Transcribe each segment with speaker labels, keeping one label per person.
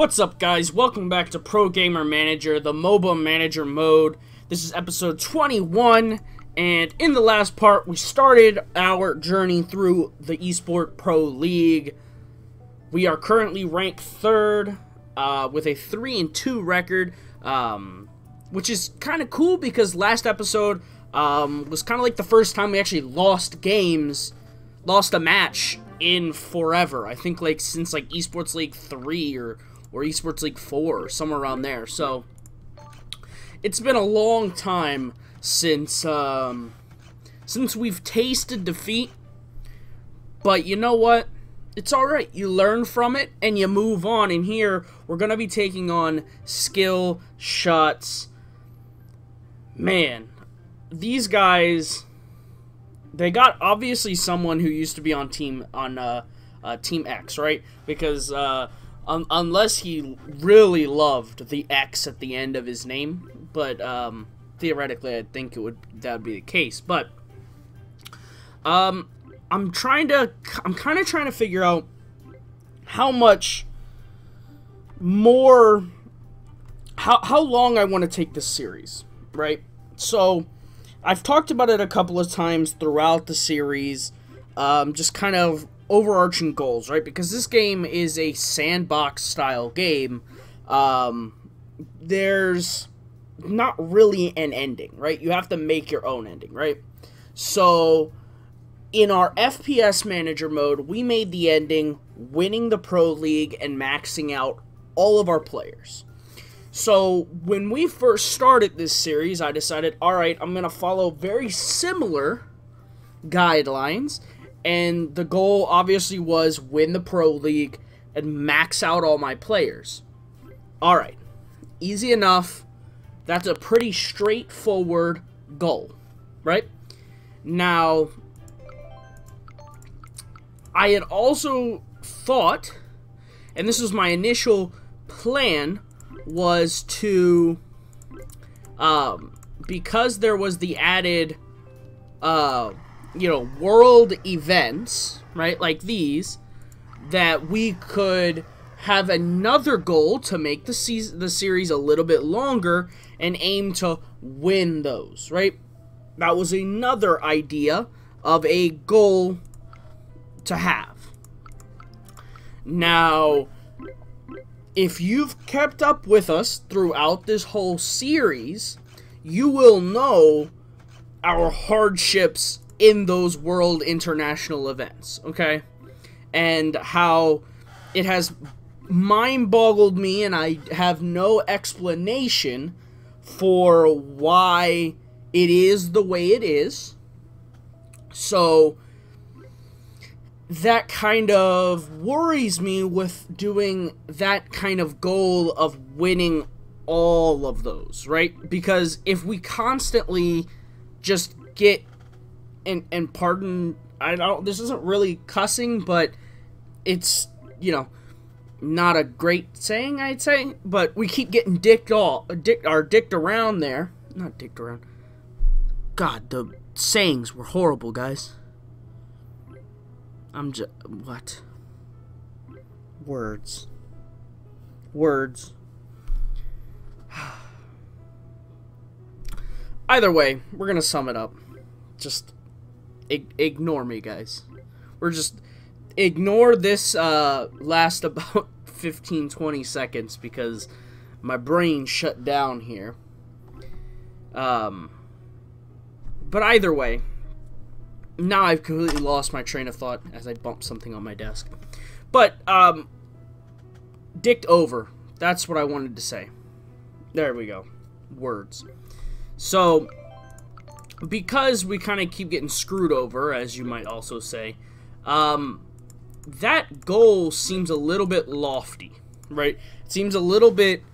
Speaker 1: What's up, guys? Welcome back to Pro Gamer Manager, the Moba Manager mode. This is episode 21, and in the last part, we started our journey through the Esport Pro League. We are currently ranked 3rd with a 3-2 record, which is kind of cool because last episode was kind of like the first time we actually lost a match in forever. I think like since like Esports League 3 or Esports League 4 or somewhere around there. So it's been a long time since we've tasted defeat. But you know what? It's alright. You learn from it and you move on. And here we're gonna be taking on Skill Shots. Man, these guys, they got obviously someone who used to be on Team X, right? Because unless he really loved the X at the end of his name, but theoretically, I think that would be the case. But I'm kind of trying to figure out how much more, how long I want to take this series, right? So I've talked about it a couple of times throughout the series, just kind of overarching goals, right? Because this game is a sandbox style game. There's not really an ending, right? You have to make your own ending, right? So in our FPS manager mode, we made the ending winning the Pro League and maxing out all of our players. So when we first started this series, I decided, alright, I'm going to follow very similar guidelines. And the goal obviously was win the Pro League and max out all my players. Alright, easy enough. That's a pretty straightforward goal, right? Now, I had also thought, and this was my initial plan, was to, because there was the added, world events, right, like these, that we could have another goal to make the series a little bit longer and aim to win those, right? That was another idea of a goal to have. Now, if you've kept up with us throughout this whole series, you will know our hardships in those world international events, okay? And how it has mind-boggled me, and I have no explanation for why it is the way it is. So that kind of worries me with doing that kind of goal of winning all of those, right? Because if we constantly just get, and pardon, this isn't really cussing, but it's, not a great saying, I'd say, but we keep getting dicked around there. Not dicked around. God, the sayings were horrible, guys. What? Words. Either way, we're gonna sum it up. Just ignore me, guys. Ignore this last about 15-20 seconds because my brain shut down here. But either way, now I've completely lost my train of thought as I bumped something on my desk. But, dicked over. That's what I wanted to say. There we go. Words. So, because we kind of keep getting screwed over, as you might also say, that goal seems a little bit lofty, right? It seems a little bit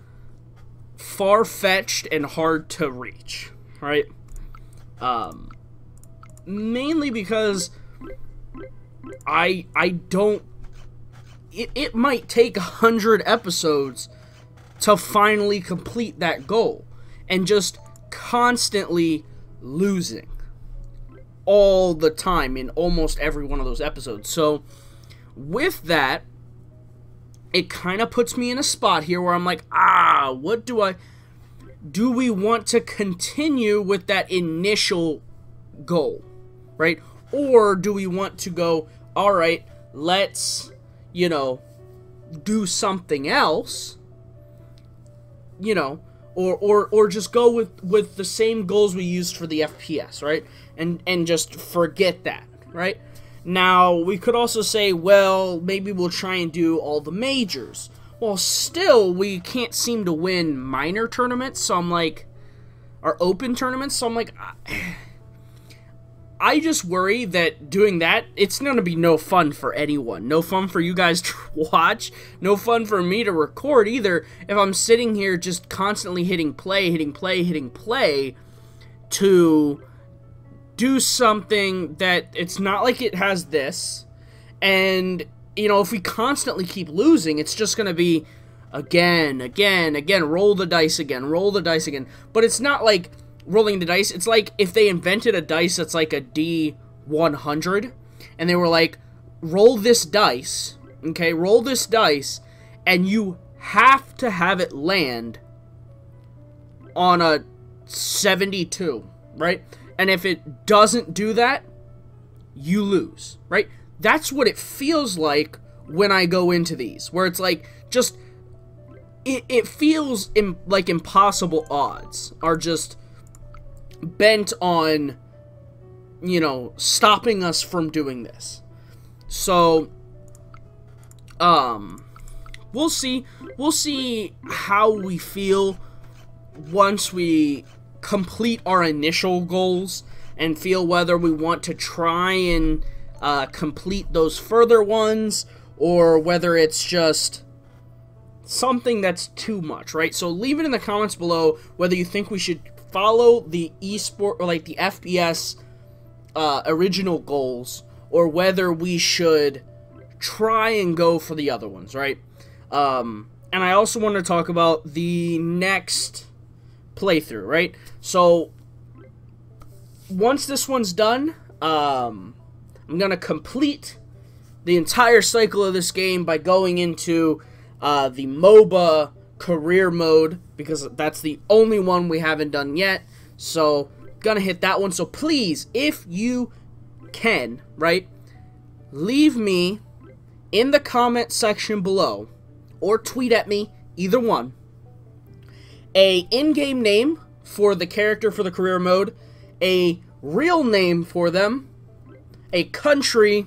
Speaker 1: far-fetched and hard to reach, right? Mainly because I don't... It might take 100 episodes to finally complete that goal, and just constantly losing all the time in almost every one of those episodes. So with that, it kind of puts me in a spot here where I'm like, what do we want to continue with that initial goal, right? Or do we want to go, all right, let's, do something else, or just go with the same goals we used for the FPS, right? And just forget that, right? Now, we could also say, well, maybe we'll try and do all the majors. Well, still, we can't seem to win minor tournaments, so I'm like, or open tournaments, so I'm like, I just worry that doing that, it's going to be no fun for anyone. No fun for you guys to watch. No fun for me to record either if I'm sitting here just constantly hitting play to do something that it's not like it has this. And, if we constantly keep losing, it's just going to be again, roll the dice again. But it's not like rolling the dice. It's like if they invented a dice that's like a D100 and they were like, roll this dice, okay, and you have to have it land on a 72, right? And if it doesn't do that, you lose, right? That's what it feels like when I go into these, where it's like, just, it feels like impossible odds are just bent on, stopping us from doing this. So, we'll see how we feel once we complete our initial goals and feel whether we want to try and complete those further ones, or whether it's just something that's too much, right? So leave it in the comments below whether you think we should follow the esport or like the FPS original goals, or whether we should try and go for the other ones, right? And I also want to talk about the next playthrough, right? So once this one's done, I'm gonna complete the entire cycle of this game by going into the Moba career mode, because that's the only one we haven't done yet. So gonna hit that one. So please, if you can, right, leave me in the comment section below, or tweet at me, either one, a in-game name for the character for the career mode, a real name for them, a country,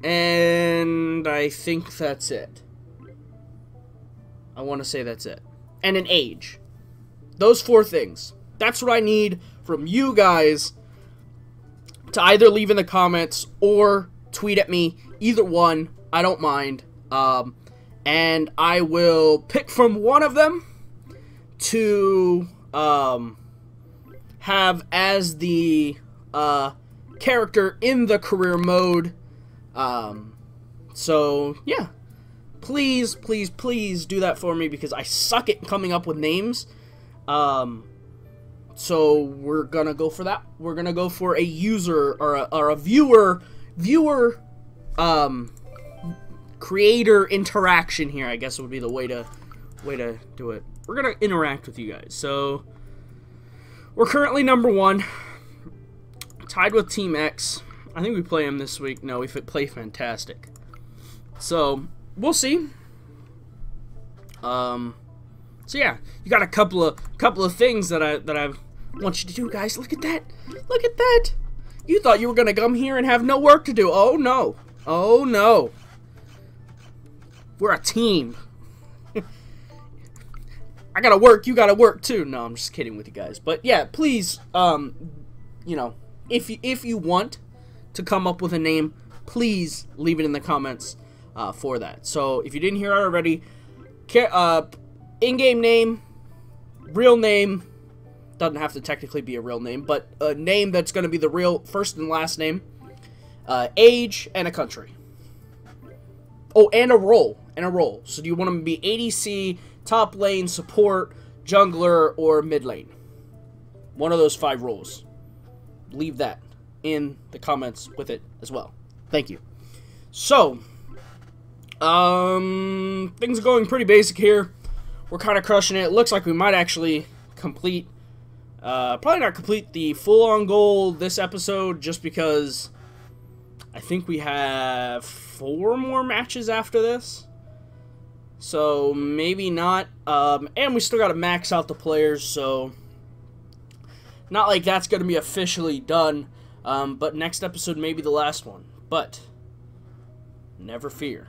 Speaker 1: and I think that's it. I want to say that's it. And an age. Those 4 things. That's what I need from you guys to either leave in the comments or tweet at me. Either one. I don't mind. And I will pick from one of them to have as the character in the career mode. So, yeah. Please do that for me, because I suck at coming up with names. So we're gonna go for that. We're gonna go for a user or a viewer creator interaction here, I guess would be the way to do it. We're gonna interact with you guys. So we're currently number 1, tied with Team X. I think we play him this week. No, we play fantastic. So we'll see. So yeah, you got a couple of things that I want you to do, guys. Look at that. Look at that. You thought you were gonna come here and have no work to do. Oh no. Oh no. We're a team. I gotta work, you gotta work too. No, I'm just kidding with you guys. But yeah, please, if you want to come up with a name, please leave it in the comments for that. So if you didn't hear it already, in-game name, real name, doesn't have to technically be a real name, but a name that's going to be the real first and last name, age, and a country. Oh, and a role. So do you want them to be ADC, top lane, support, jungler, or mid lane? One of those 5 roles. Leave that in the comments with it as well. Thank you. So, Things are going pretty basic here. We're kind of crushing it. It looks like we might actually complete, probably not complete the full-on goal this episode, just because I think we have 4 more matches after this. So, maybe not. And we still got to max out the players, so not like that's going to be officially done. But next episode may be the last one. But never fear.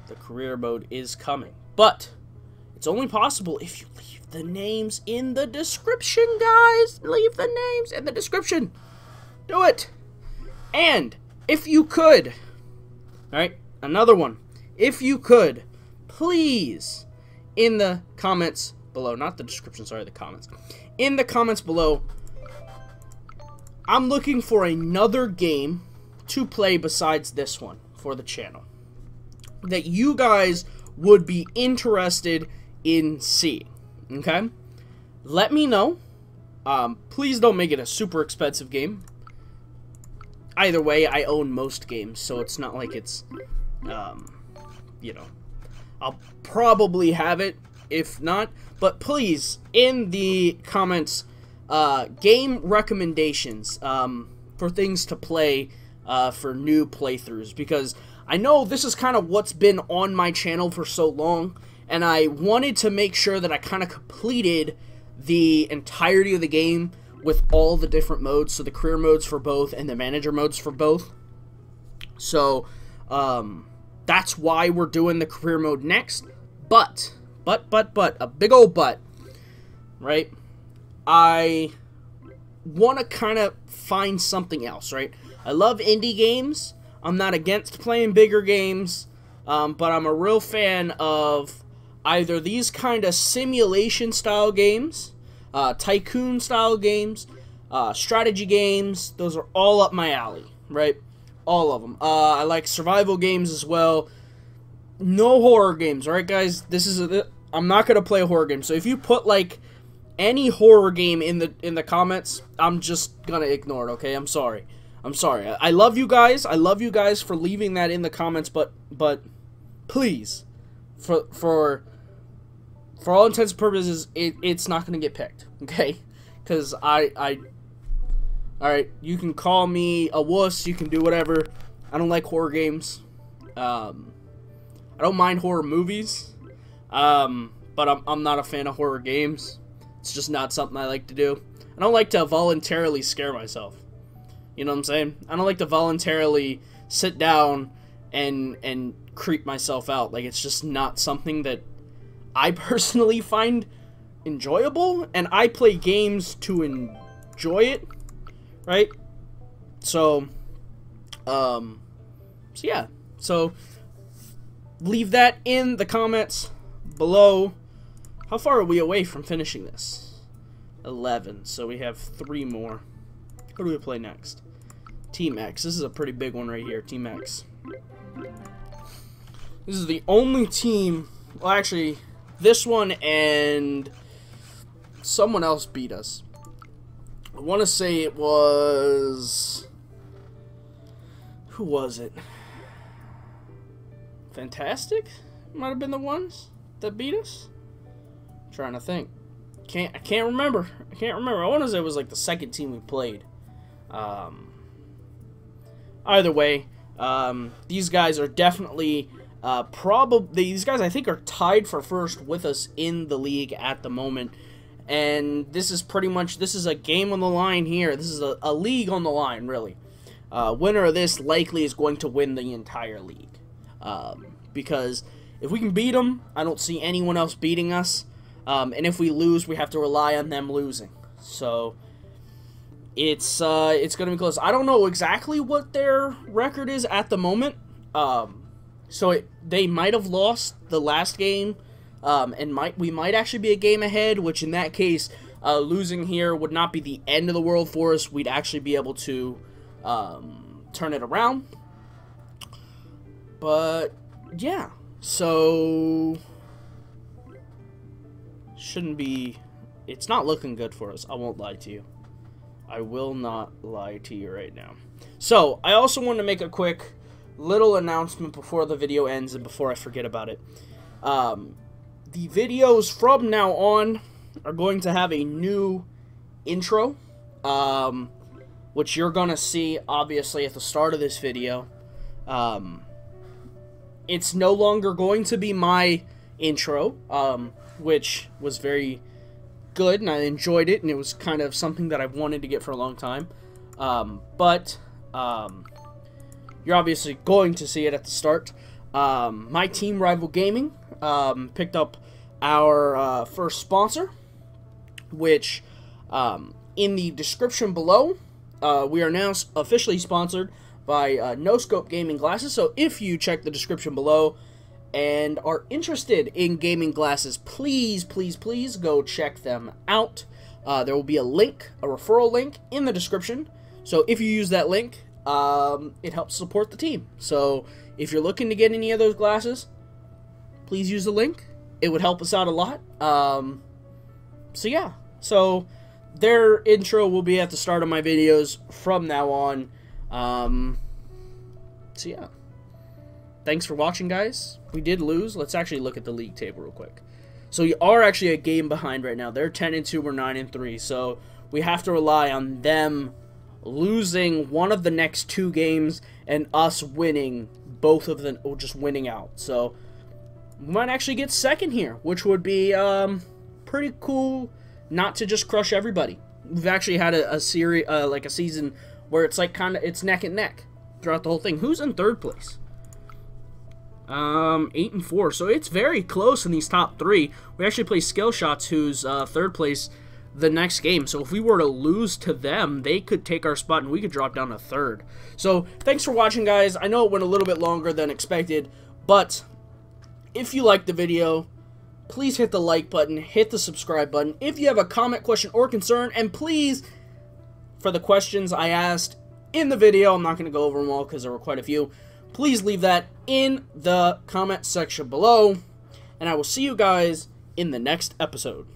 Speaker 1: The career mode is coming. But it's only possible if you leave the names in the description, guys. Leave the names in the description. Do it. And if you could, alright, another one. If you could, please, in the comments below, not the description, sorry, the comments. In the comments below, I'm looking for another game to play besides this one for the channel that you guys would be interested in seeing, okay? Let me know. Please don't make it a super expensive game. Either way, I own most games, so it's not like it's, you know, I'll probably have it, if not. But please, in the comments, game recommendations for things to play for new playthroughs, because I know this is kind of what's been on my channel for so long, and I wanted to make sure that I kind of completed the entirety of the game with all the different modes, so the career modes for both and the manager modes for both. So, that's why we're doing the career mode next. But, a big old but, right? I want to kind of find something else, right? I love indie games. I'm not against playing bigger games, but I'm a real fan of either these kind of simulation-style games, tycoon-style games, strategy games. Those are all up my alley, right? All of them. I like survival games as well. No horror games, alright, guys? I'm not gonna play a horror game. So if you put like any horror game in the comments, I'm just gonna ignore it. Okay? I'm sorry. I'm sorry. I love you guys. I love you guys for leaving that in the comments, but please, for all intents and purposes, it's not gonna get picked. Okay? Because alright, you can call me a wuss, you can do whatever. I don't like horror games. I don't mind horror movies. But I'm not a fan of horror games. It's just not something I like to do. I don't like to voluntarily scare myself. You know what I'm saying? I don't like to voluntarily sit down and creep myself out. Like, it's just not something that I personally find enjoyable, and I play games to enjoy it, right? So yeah. So leave that in the comments below. How far are we away from finishing this? 11. So we have 3 more. Who do we play next? Team X. This is a pretty big one right here. Team X. This is the only team. Well, actually, this one and someone else beat us. I want to say it was... Who was it? Fantastic? Might have been the ones that beat us? I'm trying to think. I can't remember. I can't remember. I want to say it was like the second team we played. Either way, these guys are definitely these guys I think are tied for first with us in the league at the moment. And this is pretty much, this is a game on the line here. This is a league on the line, really. Winner of this likely is going to win the entire league. Because if we can beat them, I don't see anyone else beating us. And if we lose, we have to rely on them losing. So it's going to be close. I don't know exactly what their record is at the moment. So they might have lost the last game. And we might actually be a game ahead, which in that case, losing here would not be the end of the world for us. We'd actually be able to turn it around. But yeah, so shouldn't be. It's not looking good for us. I won't lie to you. I will not lie to you right now. So I also want to make a quick little announcement before the video ends and before I forget about it. The videos from now on are going to have a new intro, which you're going to see, obviously, at the start of this video. It's no longer going to be my intro, which was very good, and I enjoyed it, and it was kind of something that I've wanted to get for a long time. But you're obviously going to see it at the start. My team, Rival Gaming, picked up our first sponsor, which in the description below, we are now officially sponsored by No Scope Gaming Glasses. So if you check the description below and are interested in gaming glasses, please, please, please go check them out. There will be a link, a referral link in the description. So if you use that link, it helps support the team. So if you're looking to get any of those glasses, please use the link. It would help us out a lot. So yeah, so their intro will be at the start of my videos from now on. So yeah, thanks for watching, guys. We did lose. Let's actually look at the league table real quick. So we are actually a game behind right now. They're 10-2, we're 9-3. So we have to rely on them losing one of the next 2 games and us winning both of them, or just winning out. So we might actually get second here, which would be pretty cool. Not to just crush everybody. We've actually had a series, like a season where it's like it's neck and neck throughout the whole thing. Who's in third place? 8-4. So it's very close in these top 3. We actually play Skill Shots, who's third place the next game. So if we were to lose to them, they could take our spot and we could drop down to third. So thanks for watching, guys. I know it went a little bit longer than expected, but if you liked the video, please hit the like button, hit the subscribe button. If you have a comment, question, or concern, and please, for the questions I asked in the video, I'm not going to go over them all because there were quite a few, please leave that in the comment section below, and I will see you guys in the next episode.